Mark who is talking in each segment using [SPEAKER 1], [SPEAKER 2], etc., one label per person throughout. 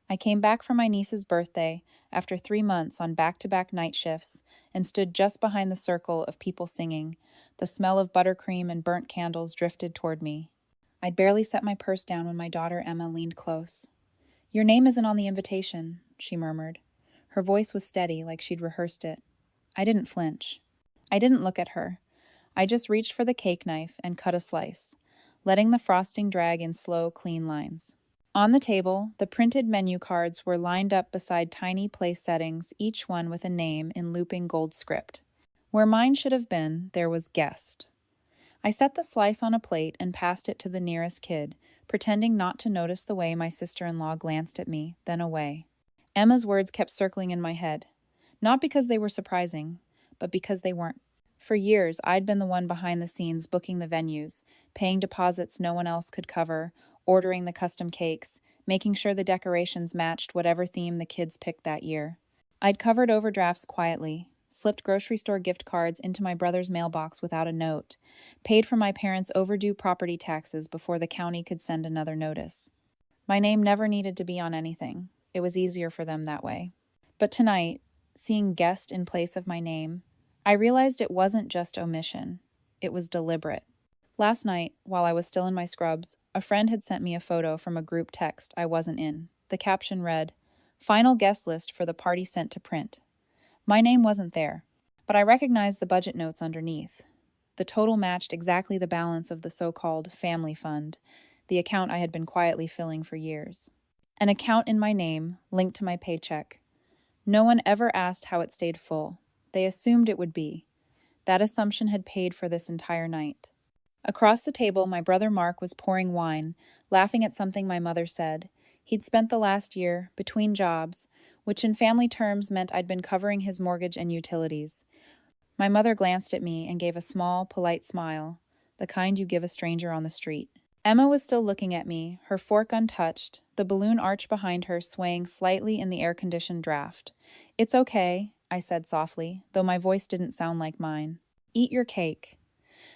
[SPEAKER 1] I came back from my niece's birthday after 3 months on back-to-back night shifts and stood just behind the circle of people singing. The smell of buttercream and burnt candles drifted toward me. I'd barely set my purse down when my daughter Emma leaned close. "Your name isn't on the invitation," she murmured. Her voice was steady, like she'd rehearsed it. I didn't flinch. I didn't look at her. I just reached for the cake knife and cut a slice, letting the frosting drag in slow, clean lines. On the table, the printed menu cards were lined up beside tiny place settings, each one with a name in looping gold script. Where mine should have been, there was guest. I set the slice on a plate and passed it to the nearest kid, pretending not to notice the way my sister-in-law glanced at me, then away. Emma's words kept circling in my head, not because they were surprising, but because they weren't. For years, I'd been the one behind the scenes booking the venues, paying deposits no one else could cover, ordering the custom cakes, making sure the decorations matched whatever theme the kids picked that year. I'd covered overdrafts quietly, slipped grocery store gift cards into my brother's mailbox without a note, paid for my parents' overdue property taxes before the county could send another notice. My name never needed to be on anything. It was easier for them that way. But tonight, seeing guest in place of my name, I realized it wasn't just omission. It was deliberate. Last night, while I was still in my scrubs, a friend had sent me a photo from a group text I wasn't in. The caption read, "Final guest list for the party sent to print." My name wasn't there, but I recognized the budget notes underneath. The total matched exactly the balance of the so-called family fund, the account I had been quietly filling for years. An account in my name, linked to my paycheck. No one ever asked how it stayed full. They assumed it would be. That assumption had paid for this entire night. Across the table, my brother Mark was pouring wine, laughing at something my mother said. He'd spent the last year between jobs, which in family terms meant I'd been covering his mortgage and utilities. My mother glanced at me and gave a small, polite smile, the kind you give a stranger on the street. Emma was still looking at me, her fork untouched, the balloon arch behind her swaying slightly in the air-conditioned draft. "It's okay," I said softly, though my voice didn't sound like mine. "Eat your cake."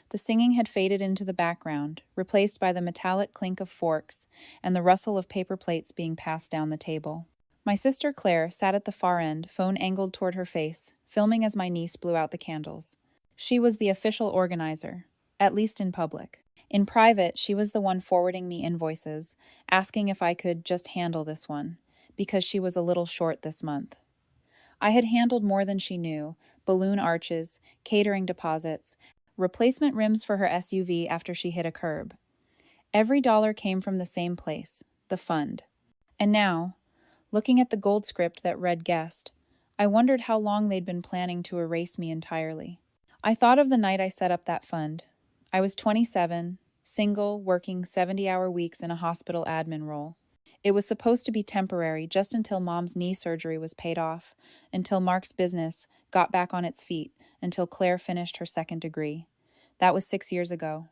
[SPEAKER 1] The singing had faded into the background, replaced by the metallic clink of forks and the rustle of paper plates being passed down the table. My sister Claire sat at the far end, phone angled toward her face, filming as my niece blew out the candles. She was the official organizer, at least in public. In private, she was the one forwarding me invoices, asking if I could just handle this one, because she was a little short this month. I had handled more than she knew: balloon arches, catering deposits, replacement rims for her SUV after she hit a curb. Every dollar came from the same place, the fund. And now, looking at the gold script that read guest, I wondered how long they'd been planning to erase me entirely. I thought of the night I set up that fund. I was 27, single, working 70-hour weeks in a hospital admin role. It was supposed to be temporary, just until Mom's knee surgery was paid off, until Mark's business got back on its feet, until Claire finished her second degree. That was 6 years ago.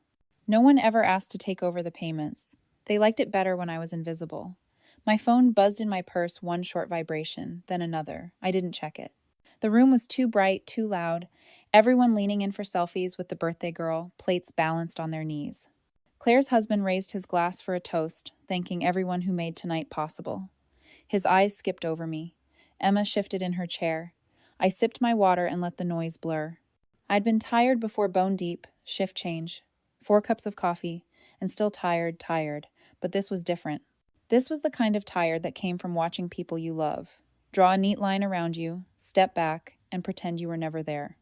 [SPEAKER 1] No one ever asked to take over the payments. They liked it better when I was invisible. My phone buzzed in my purse, one short vibration, then another. I didn't check it. The room was too bright, too loud, everyone leaning in for selfies with the birthday girl, plates balanced on their knees. Claire's husband raised his glass for a toast, thanking everyone who made tonight possible. His eyes skipped over me. Emma shifted in her chair. I sipped my water and let the noise blur. I'd been tired before bone deep, shift change, 4 cups of coffee, and still tired, but this was different. This was the kind of tired that came from watching people you love. Draw a neat line around you, step back, and pretend you were never there.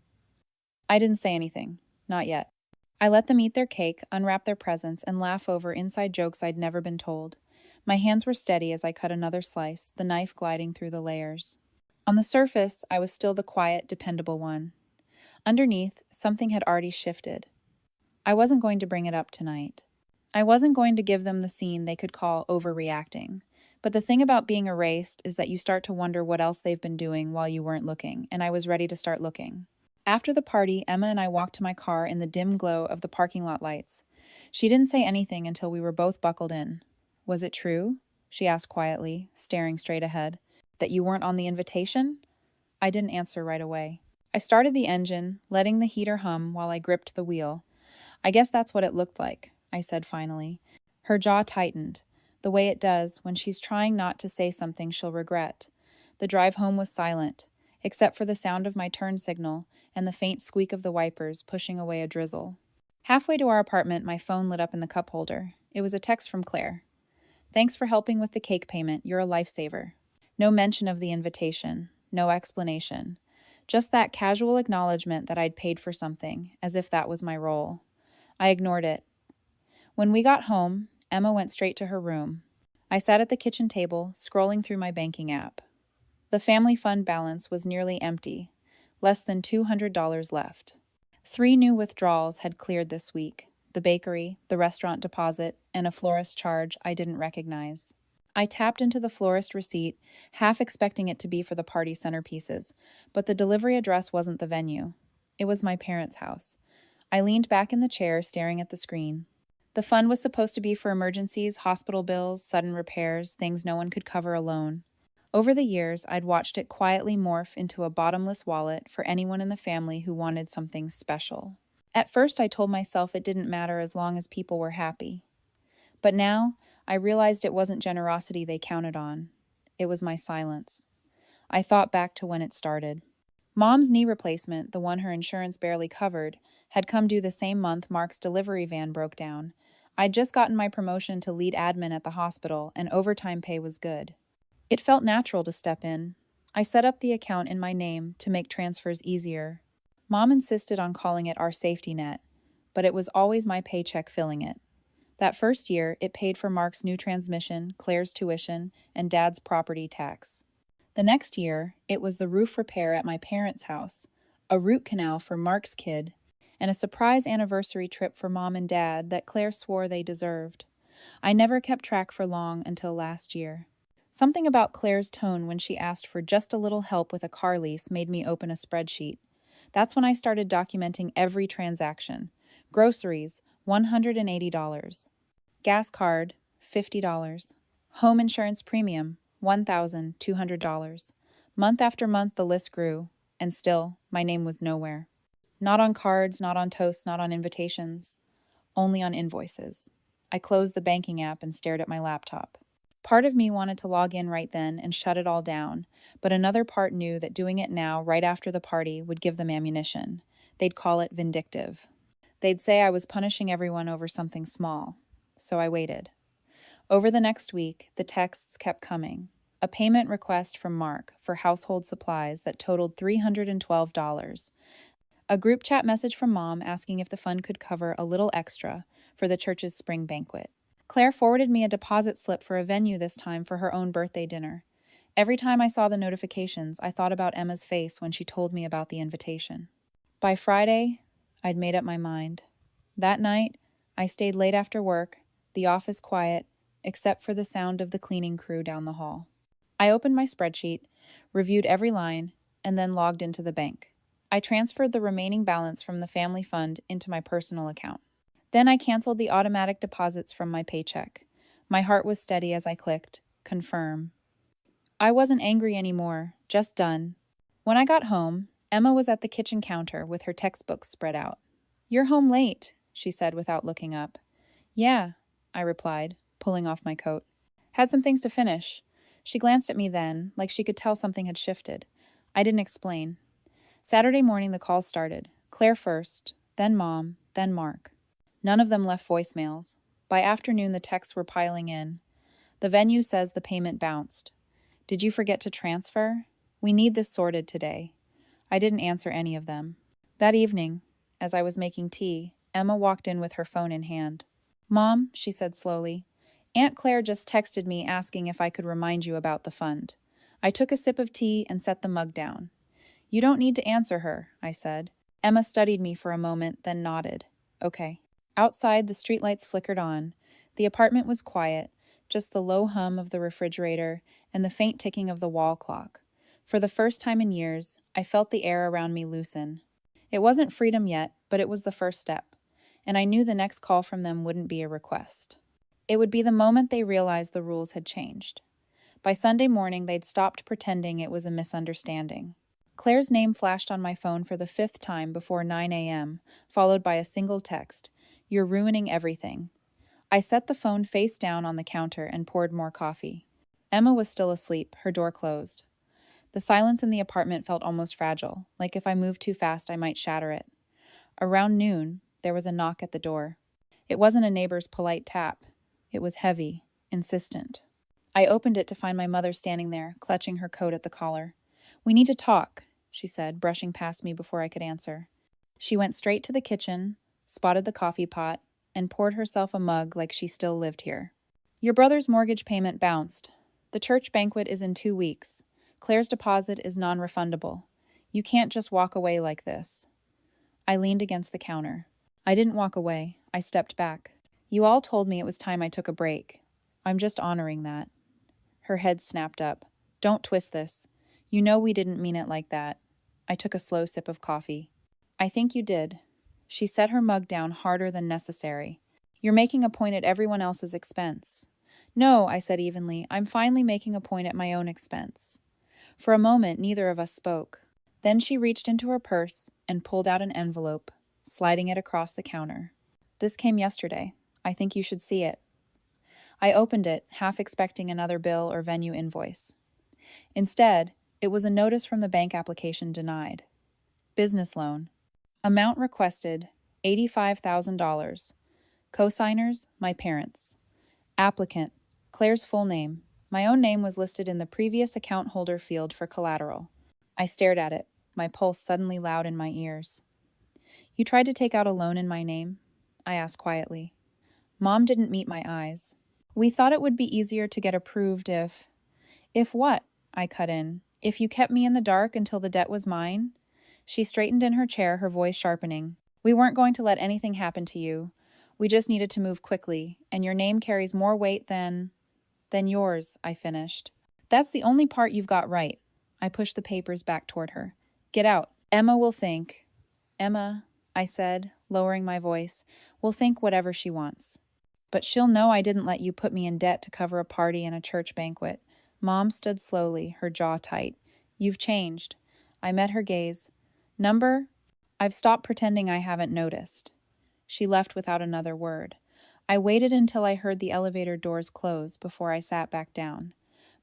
[SPEAKER 1] I didn't say anything. Not yet. I let them eat their cake, unwrap their presents, and laugh over inside jokes I'd never been told. My hands were steady as I cut another slice, the knife gliding through the layers. On the surface, I was still the quiet, dependable one. Underneath, something had already shifted. I wasn't going to bring it up tonight. I wasn't going to give them the scene they could call overreacting. But the thing about being erased is that you start to wonder what else they've been doing while you weren't looking, and I was ready to start looking. After the party, Emma and I walked to my car in the dim glow of the parking lot lights. She didn't say anything until we were both buckled in. "Was it true?" she asked quietly, staring straight ahead. "That you weren't on the invitation?" I didn't answer right away. I started the engine, letting the heater hum while I gripped the wheel. "I guess that's what it looked like," I said finally. Her jaw tightened. the way it does when she's trying not to say something she'll regret. The drive home was silent, except for the sound of my turn signal and the faint squeak of the wipers pushing away a drizzle. Halfway to our apartment, my phone lit up in the cup holder. It was a text from Claire. "Thanks for helping with the cake payment. You're a lifesaver." No mention of the invitation, no explanation. Just that casual acknowledgement that I'd paid for something, as if that was my role. I ignored it. When we got home, Emma went straight to her room. I sat at the kitchen table, scrolling through my banking app. The family fund balance was nearly empty, less than $200 left. 3 new withdrawals had cleared this week: the bakery, the restaurant deposit, and a florist charge I didn't recognize. I tapped into the florist receipt, half expecting it to be for the party centerpieces, but the delivery address wasn't the venue. It was my parents' house. I leaned back in the chair, staring at the screen. The fund was supposed to be for emergencies, hospital bills, sudden repairs, things no one could cover alone. Over the years, I'd watched it quietly morph into a bottomless wallet for anyone in the family who wanted something special. At first, I told myself it didn't matter as long as people were happy. But now, I realized it wasn't generosity they counted on. It was my silence. I thought back to when it started. Mom's knee replacement, the one her insurance barely covered, had come due the same month Mark's delivery van broke down. I'd just gotten my promotion to lead admin at the hospital, and overtime pay was good. It felt natural to step in. I set up the account in my name to make transfers easier. Mom insisted on calling it our safety net, but it was always my paycheck filling it. That first year, it paid for Mark's new transmission, Claire's tuition, and Dad's property tax. The next year, it was the roof repair at my parents' house, a root canal for Mark's kid, and a surprise anniversary trip for Mom and Dad that Claire swore they deserved. I never kept track for long until last year. Something about Claire's tone when she asked for just a little help with a car lease made me open a spreadsheet. That's when I started documenting every transaction. Groceries, $180. Gas card, $50. Home insurance premium, $1,200. Month after month, the list grew, and still, my name was nowhere. Not on cards, not on toasts, not on invitations. Only on invoices. I closed the banking app and stared at my laptop. Part of me wanted to log in right then and shut it all down, but another part knew that doing it now, right after the party, would give them ammunition. They'd call it vindictive. They'd say I was punishing everyone over something small. So I waited. Over the next week, the texts kept coming. A payment request from Mark for household supplies that totaled $312. A group chat message from Mom asking if the fund could cover a little extra for the church's spring banquet. Claire forwarded me a deposit slip for a venue this time for her own birthday dinner. Every time I saw the notifications, I thought about Emma's face when she told me about the invitation. By Friday, I'd made up my mind. That night, I stayed late after work, the office quiet, except for the sound of the cleaning crew down the hall. I opened my spreadsheet, reviewed every line, and then logged into the bank. I transferred the remaining balance from the family fund into my personal account. Then I canceled the automatic deposits from my paycheck. My heart was steady as I clicked, confirm. I wasn't angry anymore, just done. When I got home, Emma was at the kitchen counter with her textbooks spread out. "You're home late," she said without looking up. "Yeah," I replied, pulling off my coat. "Had some things to finish." She glanced at me then, like she could tell something had shifted. I didn't explain. Saturday morning the calls started. Claire first, then Mom, then Mark. None of them left voicemails. By afternoon, the texts were piling in. "The venue says the payment bounced. Did you forget to transfer? We need this sorted today." I didn't answer any of them. That evening, as I was making tea, Emma walked in with her phone in hand. "Mom," she said slowly, "Aunt Claire just texted me asking if I could remind you about the fund." I took a sip of tea and set the mug down. "You don't need to answer her," I said. Emma studied me for a moment, then nodded. "Okay." Outside, the streetlights flickered on. The apartment was quiet, just the low hum of the refrigerator and the faint ticking of the wall clock. For the first time in years, I felt the air around me loosen. It wasn't freedom yet, but it was the first step, and I knew the next call from them wouldn't be a request. It would be the moment they realized the rules had changed. By Sunday morning, they'd stopped pretending it was a misunderstanding. Claire's name flashed on my phone for the 5th time before 9 a.m., followed by a single text: "You're ruining everything." I set the phone face down on the counter and poured more coffee. Emma was still asleep, her door closed. The silence in the apartment felt almost fragile, like if I moved too fast I might shatter it. Around noon, there was a knock at the door. It wasn't a neighbor's polite tap. It was heavy, insistent. I opened it to find my mother standing there, clutching her coat at the collar. "We need to talk," she said, brushing past me before I could answer. She went straight to the kitchen, spotted the coffee pot, and poured herself a mug like she still lived here. "Your brother's mortgage payment bounced. The church banquet is in 2 weeks. Claire's deposit is non-refundable. You can't just walk away like this." I leaned against the counter. I didn't walk away. I stepped back. "You all told me it was time I took a break. I'm just honoring that." Her head snapped up. "Don't twist this. You know we didn't mean it like that." I took a slow sip of coffee. "I think you did." She set her mug down harder than necessary. "You're making a point at everyone else's expense." "No," I said evenly. "I'm finally making a point at my own expense." For a moment, neither of us spoke. Then she reached into her purse and pulled out an envelope, sliding it across the counter. "This came yesterday. I think you should see it." I opened it, half expecting another bill or venue invoice. Instead, it was a notice from the bank application denied. Business loan. Amount requested, $85,000. Co-signers, my parents. Applicant, Claire's full name. My own name was listed in the previous account holder field for collateral. I stared at it, my pulse suddenly loud in my ears. "You tried to take out a loan in my name?" I asked quietly. Mom didn't meet my eyes. "We thought it would be easier to get approved if—" "If what?" I cut in. "If you kept me in the dark until the debt was mine?" She straightened in her chair, her voice sharpening. "We weren't going to let anything happen to you. We just needed to move quickly, and your name carries more weight than yours," I finished. "That's the only part you've got right." I pushed the papers back toward her. "Get out. Emma will think." "Emma," I said, lowering my voice, "will think whatever she wants. But she'll know I didn't let you put me in debt to cover a party and a church banquet." Mom stood slowly, her jaw tight. "You've changed." I met her gaze. "Number?" "I've stopped pretending I haven't noticed." She left without another word. I waited until I heard the elevator doors close before I sat back down.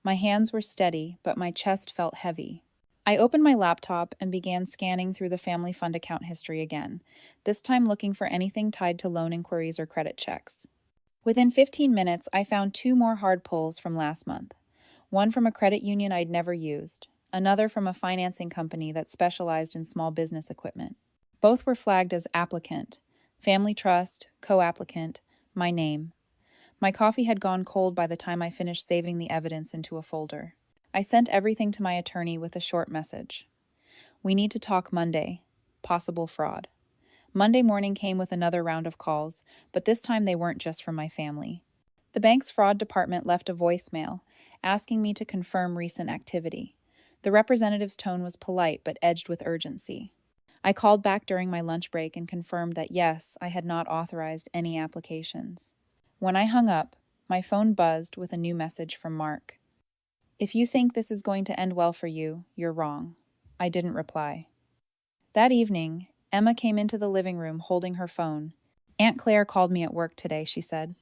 [SPEAKER 1] My hands were steady, but my chest felt heavy. I opened my laptop and began scanning through the family fund account history again, this time looking for anything tied to loan inquiries or credit checks. Within 15 minutes, I found 2 more hard pulls from last month. One from a credit union I'd never used, another from a financing company that specialized in small business equipment. Both were flagged as applicant, family trust, co-applicant, my name. My coffee had gone cold by the time I finished saving the evidence into a folder. I sent everything to my attorney with a short message. "We need to talk Monday. Possible fraud." Monday morning came with another round of calls, but this time they weren't just from my family. The bank's fraud department left a voicemail, asking me to confirm recent activity. The representative's tone was polite but edged with urgency. I called back during my lunch break and confirmed that yes, I had not authorized any applications. When I hung up, my phone buzzed with a new message from Mark. "If you think this is going to end well for you, you're wrong." I didn't reply. That evening, Emma came into the living room holding her phone. "Aunt Claire called me at work today," she said.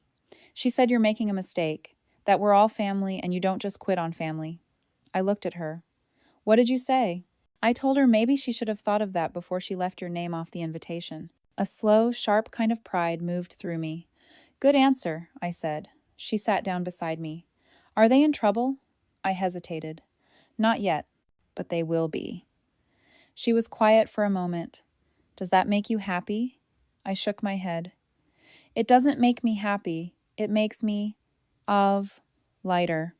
[SPEAKER 1] "She said you're making a mistake, that we're all family and you don't just quit on family." I looked at her. "What did you say?" I told her maybe she should have thought of that before she left your name off the invitation. A slow, sharp kind of pride moved through me. "Good answer," I said. She sat down beside me. "Are they in trouble?" I hesitated. "Not yet, but they will be." She was quiet for a moment. "Does that make you happy?" I shook my head. "It doesn't make me happy. It makes me, lighter."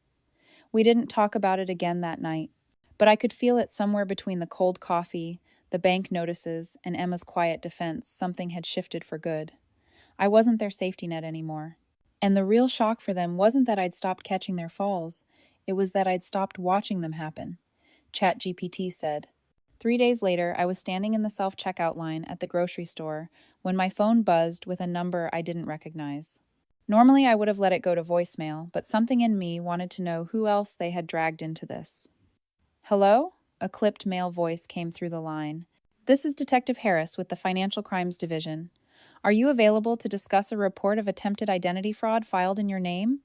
[SPEAKER 1] We didn't talk about it again that night, but I could feel it somewhere between the cold coffee, the bank notices, and Emma's quiet defense. Something had shifted for good. I wasn't their safety net anymore. And the real shock for them wasn't that I'd stopped catching their falls. It was that I'd stopped watching them happen. ChatGPT said. 3 days later, I was standing in the self-checkout line at the grocery store when my phone buzzed with a number I didn't recognize. Normally, I would have let it go to voicemail, but something in me wanted to know who else they had dragged into this. "Hello?" A clipped male voice came through the line. "This is Detective Harris with the Financial Crimes Division. Are you available to discuss a report of attempted identity fraud filed in your name?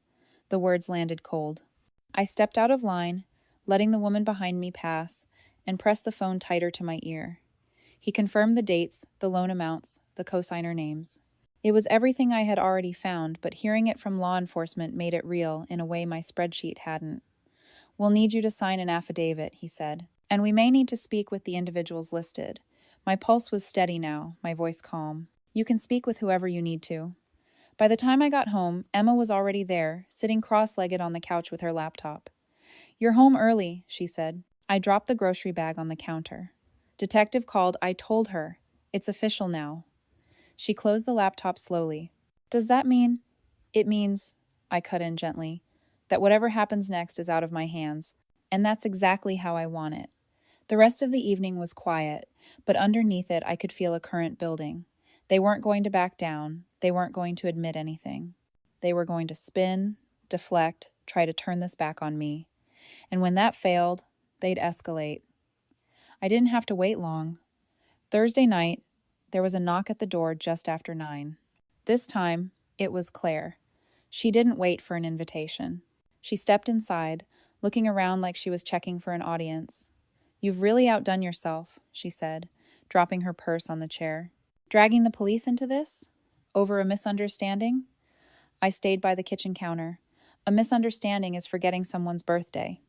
[SPEAKER 1] The words landed cold. I stepped out of line, letting the woman behind me pass, and pressed the phone tighter to my ear. He confirmed the dates, the loan amounts, the cosigner names. It was everything I had already found, but hearing it from law enforcement made it real in a way my spreadsheet hadn't. We'll need you to sign an affidavit, he said, and we may need to speak with the individuals listed. My pulse was steady now, my voice calm. You can speak with whoever you need to. By the time I got home, Emma was already there, sitting cross-legged on the couch with her laptop. You're home early, she said. I dropped the grocery bag on the counter. Detective called. I told her. It's official now. She closed the laptop slowly. Does that mean? It means, I cut in gently, that whatever happens next is out of my hands, and that's exactly how I want it. The rest of the evening was quiet, but underneath it I could feel a current building. They weren't going to back down. They weren't going to admit anything. They were going to spin, deflect, try to turn this back on me. And when that failed, they'd escalate. I didn't have to wait long. Thursday night, there was a knock at the door just after 9. This time, it was Claire. She didn't wait for an invitation. She stepped inside, looking around like she was checking for an audience. You've really outdone yourself, she said, dropping her purse on the chair. Dragging the police into this? Over a misunderstanding? I stayed by the kitchen counter. A misunderstanding is forgetting someone's birthday.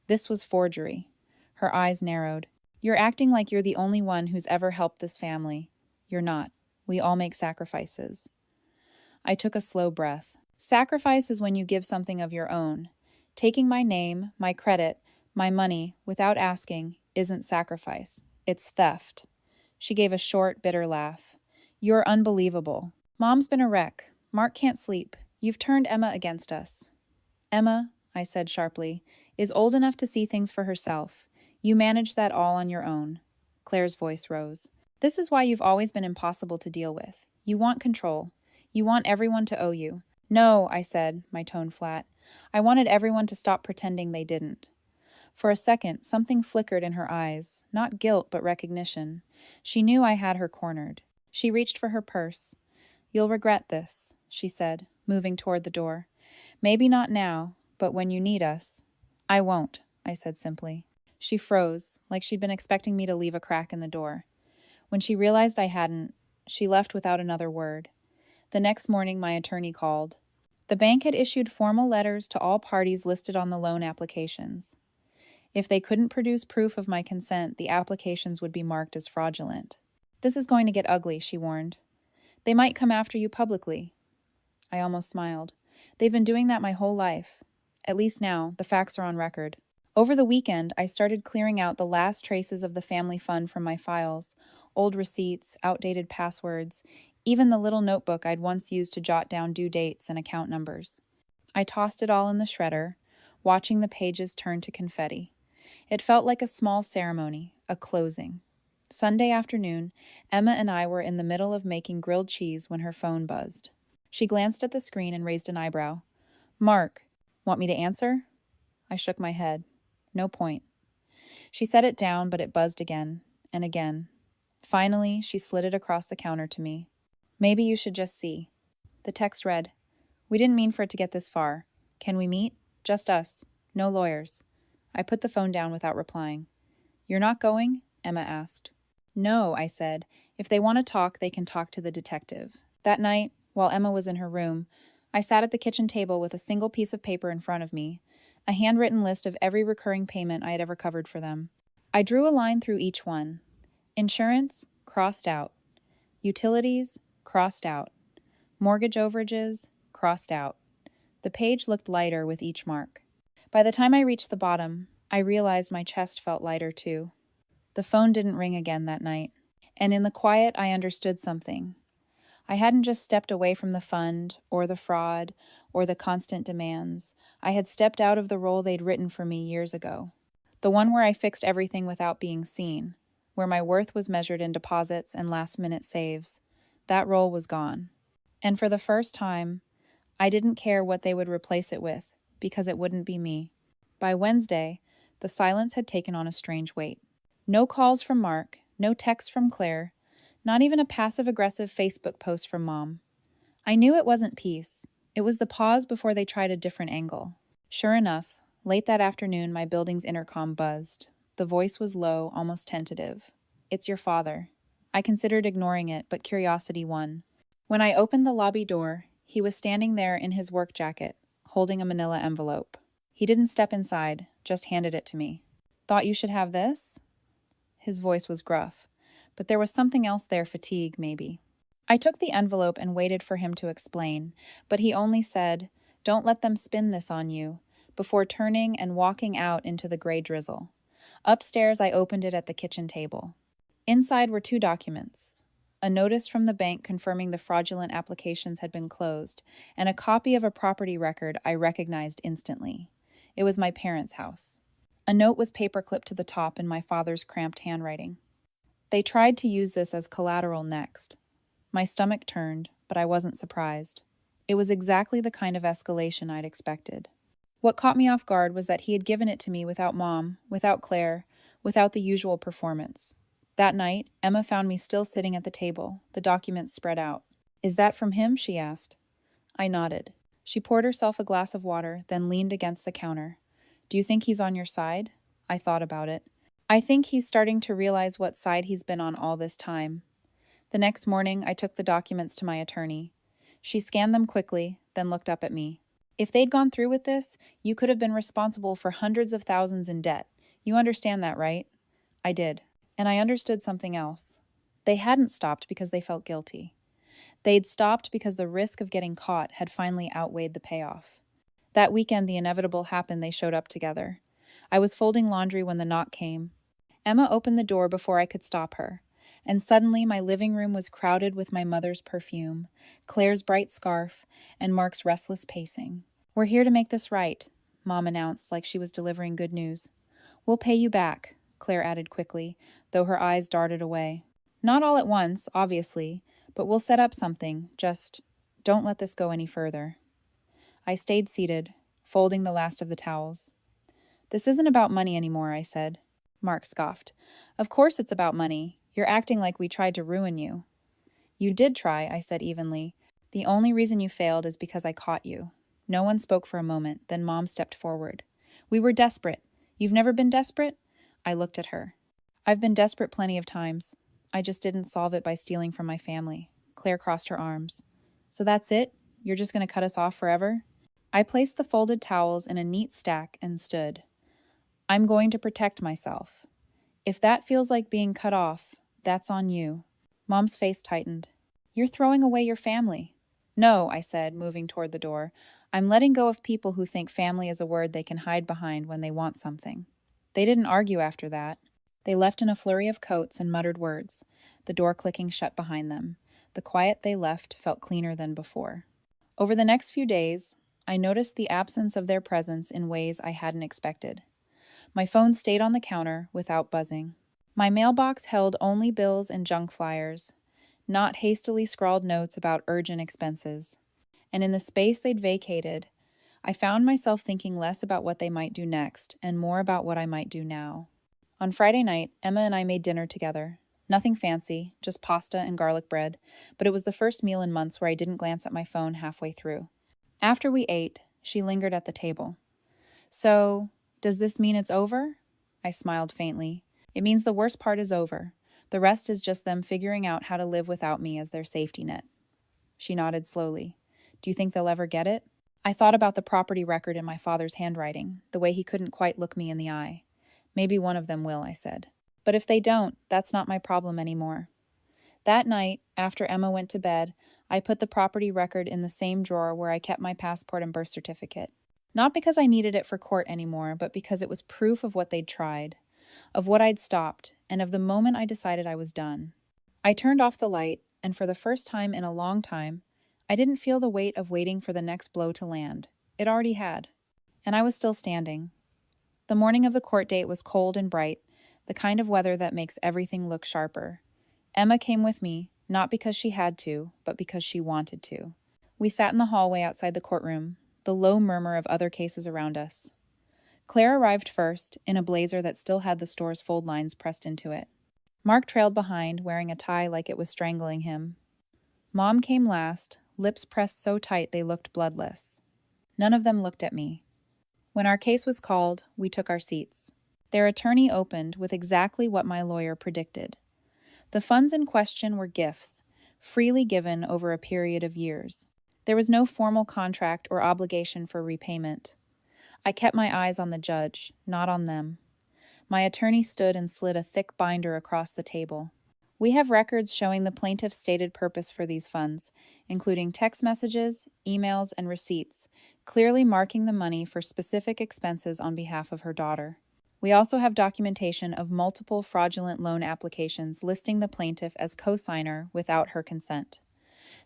[SPEAKER 1] This was forgery. Her eyes narrowed. You're acting like you're the only one who's ever helped this family. You're not. We all make sacrifices. I took a slow breath. Sacrifice is when you give something of your own. Taking my name, my credit, my money, without asking, isn't sacrifice. It's theft. She gave a short, bitter laugh. You're unbelievable. Mom's been a wreck. Mark can't sleep. You've turned Emma against us. Emma, I said sharply, is old enough to see things for herself. You manage that all on your own. Claire's voice rose. This is why you've always been impossible to deal with. You want control. You want everyone to owe you. No, I said, my tone flat. I wanted everyone to stop pretending they didn't. For a second, something flickered in her eyes, not guilt but recognition. She knew I had her cornered. She reached for her purse. You'll regret this, she said, moving toward the door. Maybe not now, but when you need us. I won't, I said simply. She froze, like she'd been expecting me to leave a crack in the door. When she realized I hadn't, she left without another word. The next morning, my attorney called. The bank had issued formal letters to all parties listed on the loan applications. If they couldn't produce proof of my consent, the applications would be marked as fraudulent. This is going to get ugly, she warned. They might come after you publicly. I almost smiled. They've been doing that my whole life. At least now, the facts are on record. Over the weekend, I started clearing out the last traces of the family fund from my files, old receipts, outdated passwords, even the little notebook I'd once used to jot down due dates and account numbers. I tossed it all in the shredder, watching the pages turn to confetti. It felt like a small ceremony, a closing. Sunday afternoon, Emma and I were in the middle of making grilled cheese when her phone buzzed. She glanced at the screen and raised an eyebrow. Mark, want me to answer? I shook my head. No point. She set it down, but it buzzed again and again. Finally, she slid it across the counter to me. Maybe you should just see. The text read, We didn't mean for it to get this far. Can we meet? Just us. No lawyers. I put the phone down without replying. You're not going? Emma asked. No, I said. If they want to talk, they can talk to the detective. That night, while Emma was in her room, I sat at the kitchen table with a single piece of paper in front of me, a handwritten list of every recurring payment I had ever covered for them. I drew a line through each one. Insurance, crossed out. Utilities, crossed out. Mortgage overages, crossed out. The page looked lighter with each mark. By the time I reached the bottom, I realized my chest felt lighter too. The phone didn't ring again that night, and in the quiet I understood something. I hadn't just stepped away from the fund, or the fraud, or the constant demands. I had stepped out of the role they'd written for me years ago. The one where I fixed everything without being seen, where my worth was measured in deposits and last-minute saves. That role was gone. And for the first time, I didn't care what they would replace it with, because it wouldn't be me. By Wednesday, the silence had taken on a strange weight. No calls from Mark, no texts from Claire, Not even a passive-aggressive Facebook post from Mom. I knew it wasn't peace. It was the pause before they tried a different angle. Sure enough, late that afternoon, my building's intercom buzzed. The voice was low, almost tentative. "It's your father." I considered ignoring it, but curiosity won. When I opened the lobby door, he was standing there in his work jacket, holding a manila envelope. He didn't step inside, just handed it to me. "Thought you should have this?" His voice was gruff, but there was something else there, fatigue, maybe. I took the envelope and waited for him to explain, but he only said, "Don't let them spin this on you," before turning and walking out into the gray drizzle. Upstairs, I opened it at the kitchen table. Inside were 2 documents: a notice from the bank confirming the fraudulent applications had been closed, and a copy of a property record I recognized instantly. It was my parents' house. A note was paperclipped to the top in my father's cramped handwriting. They tried to use this as collateral next. My stomach turned, but I wasn't surprised. It was exactly the kind of escalation I'd expected. What caught me off guard was that he had given it to me without Mom, without Claire, without the usual performance. That night, Emma found me still sitting at the table, the documents spread out. "Is that from him?" she asked. I nodded. She poured herself a glass of water, then leaned against the counter. "Do you think he's on your side?" I thought about it. "I think he's starting to realize what side he's been on all this time." The next morning, I took the documents to my attorney. She scanned them quickly, then looked up at me. "If they'd gone through with this, you could have been responsible for hundreds of thousands in debt. You understand that, right?" I did. And I understood something else. They hadn't stopped because they felt guilty. They'd stopped because the risk of getting caught had finally outweighed the payoff. That weekend the inevitable happened. They showed up together. I was folding laundry when the knock came. Emma opened the door before I could stop her, and suddenly my living room was crowded with my mother's perfume, Claire's bright scarf, and Mark's restless pacing. "We're here to make this right," Mom announced like she was delivering good news. "We'll pay you back," Claire added quickly, though her eyes darted away. "Not all at once, obviously, but we'll set up something. Just don't let this go any further." I stayed seated, folding the last of the towels. "This isn't about money anymore," I said. Mark scoffed. "Of course it's about money. You're acting like we tried to ruin you." "You did try," I said evenly. "The only reason you failed is because I caught you." No one spoke for a moment, then Mom stepped forward. "We were desperate. You've never been desperate?" I looked at her. "I've been desperate plenty of times. I just didn't solve it by stealing from my family." Claire crossed her arms. "So that's it? You're just going to cut us off forever?" I placed the folded towels in a neat stack and stood. "I'm going to protect myself. If that feels like being cut off, that's on you." Mom's face tightened. "You're throwing away your family." "No," I said, moving toward the door. "I'm letting go of people who think family is a word they can hide behind when they want something." They didn't argue after that. They left in a flurry of coats and muttered words, the door clicking shut behind them. The quiet they left felt cleaner than before. Over the next few days, I noticed the absence of their presence in ways I hadn't expected. My phone stayed on the counter without buzzing. My mailbox held only bills and junk flyers, not hastily scrawled notes about urgent expenses. And in the space they'd vacated, I found myself thinking less about what they might do next and more about what I might do now. On Friday night, Emma and I made dinner together. Nothing fancy, just pasta and garlic bread, but it was the first meal in months where I didn't glance at my phone halfway through. After we ate, she lingered at the table. "So, does this mean it's over?" I smiled faintly. "It means the worst part is over. The rest is just them figuring out how to live without me as their safety net." She nodded slowly. "Do you think they'll ever get it?" I thought about the property record in my father's handwriting, the way he couldn't quite look me in the eye. "Maybe one of them will," I said. "But if they don't, that's not my problem anymore." That night, after Emma went to bed, I put the property record in the same drawer where I kept my passport and birth certificate. Not because I needed it for court anymore, but because it was proof of what they'd tried, of what I'd stopped, and of the moment I decided I was done. I turned off the light, and for the first time in a long time, I didn't feel the weight of waiting for the next blow to land. It already had. And I was still standing. The morning of the court date was cold and bright, the kind of weather that makes everything look sharper. Emma came with me, not because she had to, but because she wanted to. We sat in the hallway outside the courtroom, the low murmur of other cases around us. Claire arrived first, in a blazer that still had the store's fold lines pressed into it. Mark trailed behind, wearing a tie like it was strangling him. Mom came last, lips pressed so tight they looked bloodless. None of them looked at me. When our case was called, we took our seats. Their attorney opened with exactly what my lawyer predicted. The funds in question were gifts, freely given over a period of years. There was no formal contract or obligation for repayment. I kept my eyes on the judge, not on them. My attorney stood and slid a thick binder across the table. We have records showing the plaintiff's stated purpose for these funds, including text messages, emails, and receipts, clearly marking the money for specific expenses on behalf of her daughter. We also have documentation of multiple fraudulent loan applications listing the plaintiff as co-signer without her consent.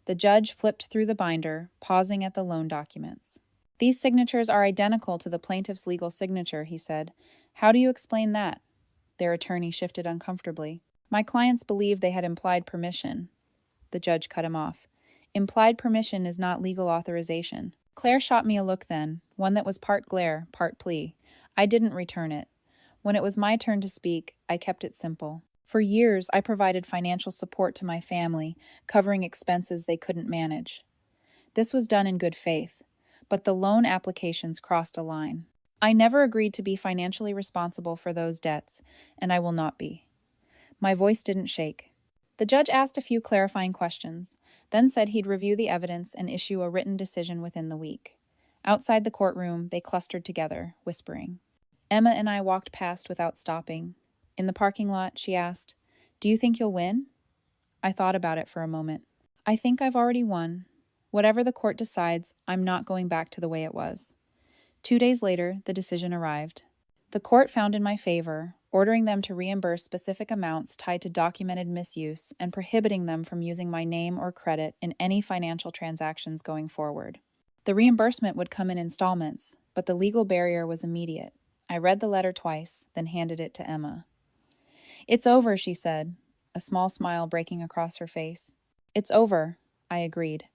[SPEAKER 1] The judge flipped through the binder, pausing at the loan documents. "These signatures are identical to the plaintiff's legal signature," he said. "How do you explain that?" Their attorney shifted uncomfortably. "My clients believed they had implied permission." The judge cut him off. "Implied permission is not legal authorization." Claire shot me a look then, one that was part glare, part plea. I didn't return it. When it was my turn to speak, I kept it simple. For years, I provided financial support to my family, covering expenses they couldn't manage. This was done in good faith, but the loan applications crossed a line. I never agreed to be financially responsible for those debts, and I will not be. My voice didn't shake. The judge asked a few clarifying questions, then said he'd review the evidence and issue a written decision within the week. Outside the courtroom, they clustered together, whispering. Emma and I walked past without stopping. In the parking lot, she asked, "Do you think you'll win?" I thought about it for a moment. I think I've already won. Whatever the court decides, I'm not going back to the way it was. 2 days later, the decision arrived. The court found in my favor, ordering them to reimburse specific amounts tied to documented misuse and prohibiting them from using my name or credit in any financial transactions going forward. The reimbursement would come in installments, but the legal barrier was immediate. I read the letter twice, then handed it to Emma. "It's over," she said, a small smile breaking across her face. "It's over," I agreed.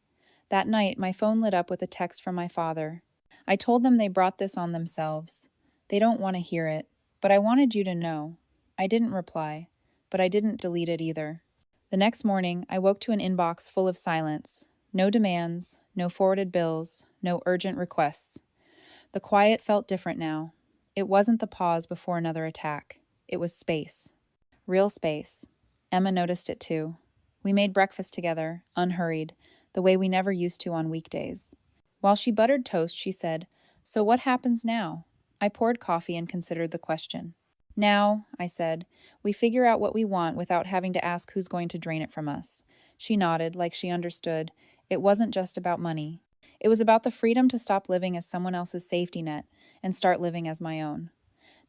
[SPEAKER 1] That night, my phone lit up with a text from my father. I told them they brought this on themselves. They don't want to hear it, but I wanted you to know. I didn't reply, but I didn't delete it either. The next morning, I woke to an inbox full of silence. No demands, no forwarded bills, no urgent requests. The quiet felt different now. It wasn't the pause before another attack. It was space. Real space. Emma noticed it too. We made breakfast together, unhurried, the way we never used to on weekdays. While she buttered toast, she said, "So what happens now?" I poured coffee and considered the question. "Now," I said, "we figure out what we want without having to ask who's going to drain it from us." She nodded, like she understood. It wasn't just about money. It was about the freedom to stop living as someone else's safety net and start living as my own.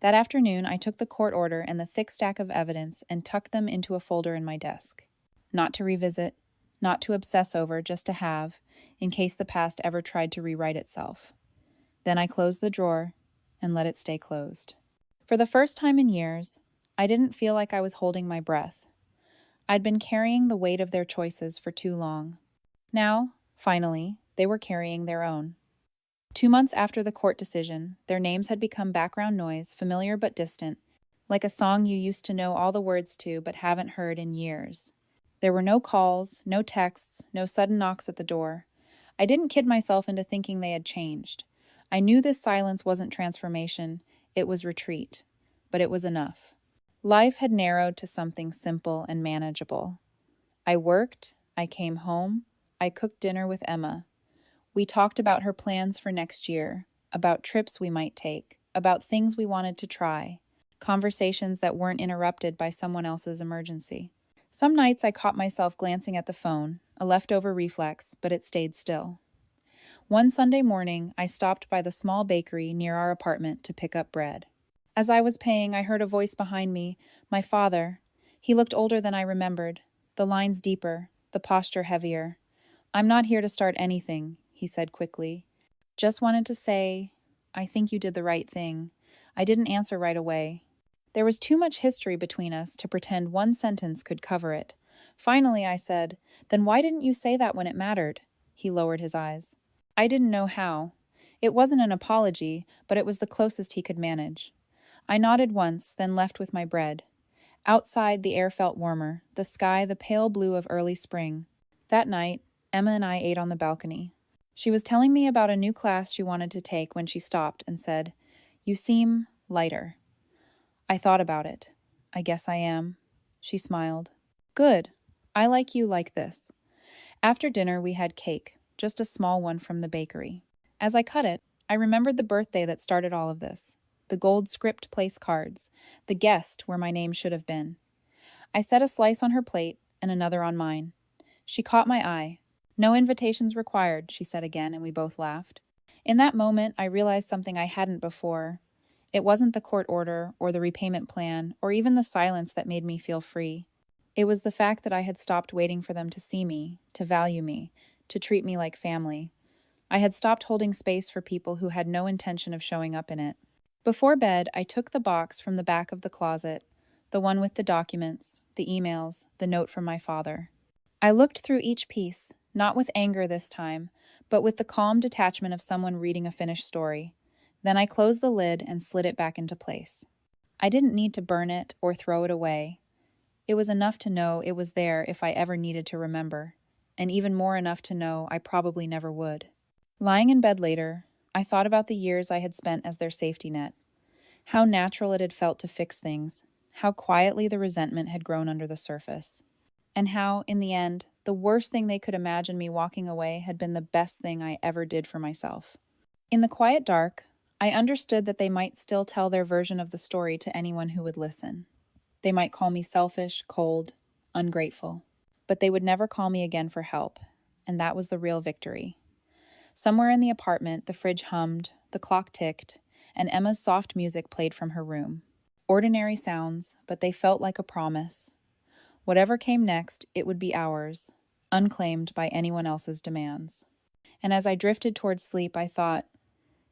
[SPEAKER 1] That afternoon, I took the court order and the thick stack of evidence and tucked them into a folder in my desk. Not to revisit, not to obsess over, just to have, in case the past ever tried to rewrite itself. Then I closed the drawer and let it stay closed. For the first time in years, I didn't feel like I was holding my breath. I'd been carrying the weight of their choices for too long. Now, finally, they were carrying their own. 2 months after the court decision, their names had become background noise, familiar but distant, like a song you used to know all the words to but haven't heard in years. There were no calls, no texts, no sudden knocks at the door. I didn't kid myself into thinking they had changed. I knew this silence wasn't transformation, it was retreat. But it was enough. Life had narrowed to something simple and manageable. I worked, I came home, I cooked dinner with Emma. We talked about her plans for next year, about trips we might take, about things we wanted to try, conversations that weren't interrupted by someone else's emergency. Some nights I caught myself glancing at the phone, a leftover reflex, but it stayed still. One Sunday morning, I stopped by the small bakery near our apartment to pick up bread. As I was paying, I heard a voice behind me, my father. He looked older than I remembered, the lines deeper, the posture heavier. "I'm not here to start anything," he said quickly. "Just wanted to say, I think you did the right thing." I didn't answer right away. There was too much history between us to pretend one sentence could cover it. Finally, I said, "Then why didn't you say that when it mattered?" He lowered his eyes. I didn't know how. It wasn't an apology, but it was the closest he could manage. I nodded once, then left with my bread. Outside, the air felt warmer, the sky the pale blue of early spring. That night, Emma and I ate on the balcony. She was telling me about a new class she wanted to take when she stopped and said, "You seem lighter." I thought about it. "I guess I am." She smiled. "Good. I like you like this." After dinner, we had cake, just a small one from the bakery. As I cut it, I remembered the birthday that started all of this, the gold script place cards, the guest where my name should have been. I set a slice on her plate and another on mine. She caught my eye. "No invitations required," she said again, and we both laughed. In that moment, I realized something I hadn't before. It wasn't the court order or the repayment plan or even the silence that made me feel free. It was the fact that I had stopped waiting for them to see me, to value me, to treat me like family. I had stopped holding space for people who had no intention of showing up in it. Before bed, I took the box from the back of the closet, the one with the documents, the emails, the note from my father. I looked through each piece, not with anger this time, but with the calm detachment of someone reading a finished story. Then I closed the lid and slid it back into place. I didn't need to burn it or throw it away. It was enough to know it was there if I ever needed to remember, and even more enough to know I probably never would. Lying in bed later, I thought about the years I had spent as their safety net. How natural it had felt to fix things, how quietly the resentment had grown under the surface, and how, in the end, the worst thing they could imagine me walking away had been the best thing I ever did for myself. In the quiet dark, I understood that they might still tell their version of the story to anyone who would listen. They might call me selfish, cold, ungrateful, but they would never call me again for help, and that was the real victory. Somewhere in the apartment, the fridge hummed, the clock ticked, and Emma's soft music played from her room. Ordinary sounds, but they felt like a promise. Whatever came next, it would be ours, unclaimed by anyone else's demands. And as I drifted towards sleep, I thought,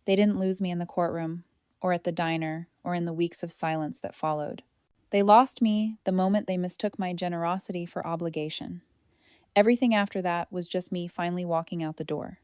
[SPEAKER 1] they didn't lose me in the courtroom, or at the diner, or in the weeks of silence that followed. They lost me the moment they mistook my generosity for obligation. Everything after that was just me finally walking out the door.